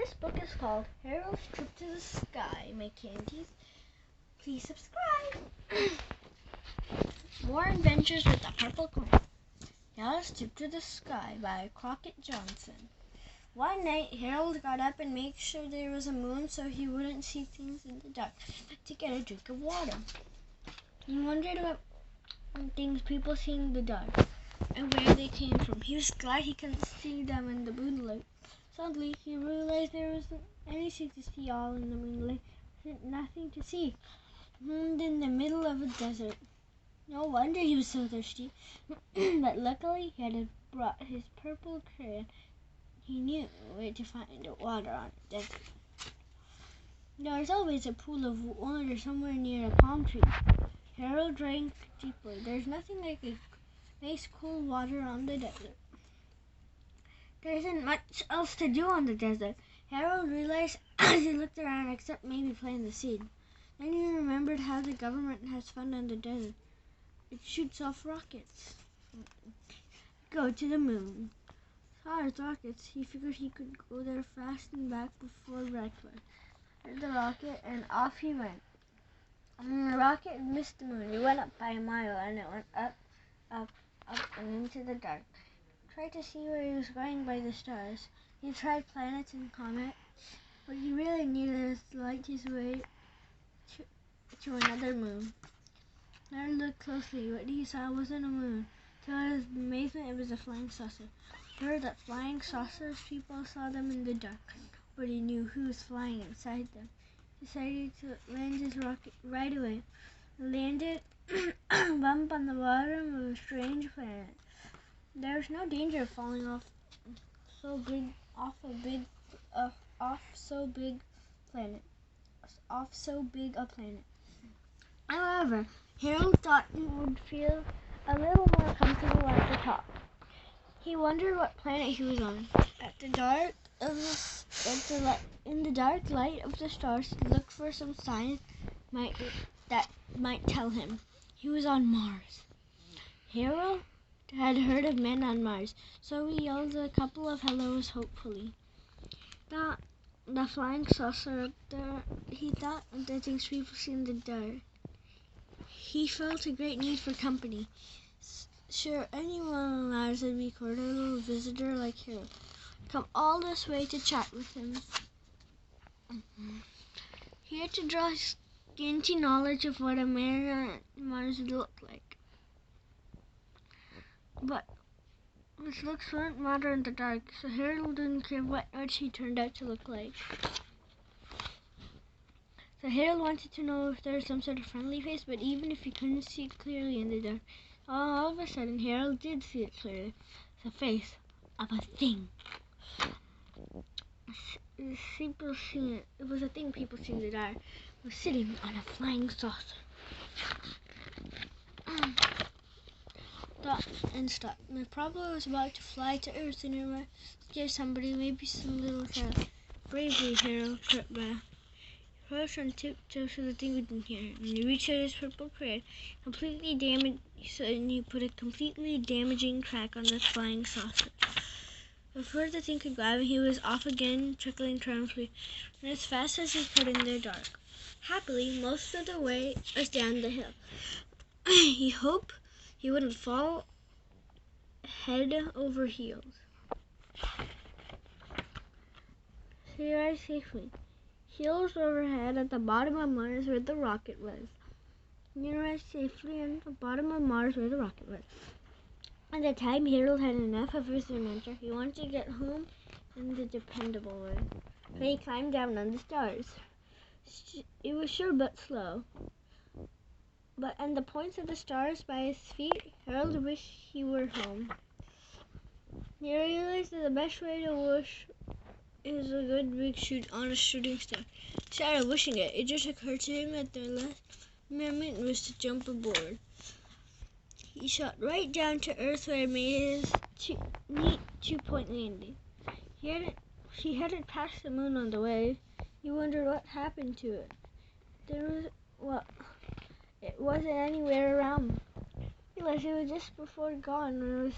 This book is called Harold's Trip to the Sky. My candies, please subscribe. More Adventures with the Purple Coin. Harold's Trip to the Sky by Crockett Johnson. One night, Harold got up and made sure there was a moon so he wouldn't see things in the dark to get a drink of water. He wondered what things people see in the dark and where they came from. He was glad he couldn't see them in the moonlight. Suddenly, he realized there wasn't anything to see all in the moonlight. There was nothing to see. In the middle of a desert. No wonder he was so thirsty. But luckily, he had brought his purple crayon. He knew where to find water on a desert. There was always a pool of water somewhere near a palm tree. Harold drank deeply. There's nothing like a nice cool water on the desert. There isn't much else to do on the desert, Harold realized as he looked around, except maybe plant the seed. Then he remembered how the government has fun on the desert. It shoots off rockets. Go to the moon. Saw his rockets. He figured he could go there fast and back before breakfast. Hit the rocket and off he went. The rocket missed the moon. It went up by a mile and it went up, and into the dark. Tried to see where he was going by the stars. He tried planets and comets. What he really needed was to light his way to another moon. Harold looked closely. What he saw wasn't a moon. To his amazement, it was a flying saucer. He heard that flying saucers, people saw them in the dark, but he knew who was flying inside them. He decided to land his rocket right away. Landed bump on the bottom of a strange planet. There was no danger of falling off so big a planet. However, Harold thought he would feel a little more comfortable at the top. He wondered what planet he was on. In the dark light of the stars, he looked for some signs that might tell him he was on Mars. Harold had heard of men on Mars, so he yelled a couple of hellos hopefully. The flying saucer up there, he thought of the things people see in the dark. He felt a great need for company. Sure, anyone on Mars would be a little visitor like Harold. Come all this way to chat with him. He had to draw scanty knowledge of what a man on Mars would look like. But his looks wouldn't matter in the dark, so Harold didn't care what much he turned out to look like. So Harold wanted to know if there was some sort of friendly face, but even if he couldn't see it clearly in the dark, all of a sudden Harold did see it clearly. The face of a thing. It was a thing people see in the dark. It was sitting on a flying saucer. Stopped. My problem was about to fly to Earth and scare somebody, maybe some little child. Bravely, Harold crept back. He crouched on tiptoe so the thing wouldn't hear him. When he reached out his purple crayon, he put a completely damaging crack on the flying saucer. Before the thing could grab him, he was off again, chuckling triumphantly, and as fast as he could in the dark. Happily, most of the way was down the hill. He hoped he wouldn't fall head over heels. He arrived safely. Heels overhead at the bottom of Mars where the rocket was. He arrived safely at the bottom of Mars where the rocket was. At the time, Harold had enough of his adventure. He wanted to get home in the dependable way. So he climbed down on the stars. It was sure but slow. And the points of the stars by his feet, Harold wished he were home. He realized that the best way to wish is a good big on a shooting star. He started wishing it. It just occurred to him that the last moment was to jump aboard. He shot right down to Earth where he made his neat two-point landing. He hadn't passed the moon on the way. He wondered what happened to it. It wasn't anywhere around. He realized it was just before dawn when it was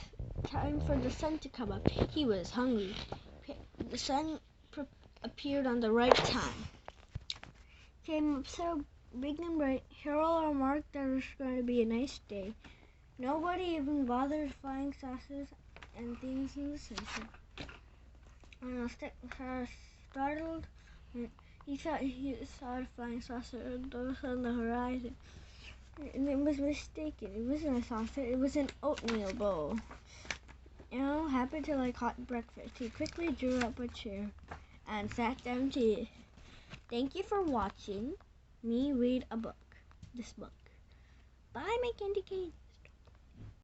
time for the sun to come up. He was hungry. The sun appeared on the right time. Came up so big and bright, Harold remarked that it was going to be a nice day. Nobody even bothered flying saucers and things in the center. And the stick was startled when he thought he saw a flying saucer on the horizon. And it was mistaken. It wasn't a saucer, it was an oatmeal bowl. Al happened to like hot breakfast. He quickly drew up a chair and sat down to eat. Thank you for watching me read this book. Bye, my candy cane.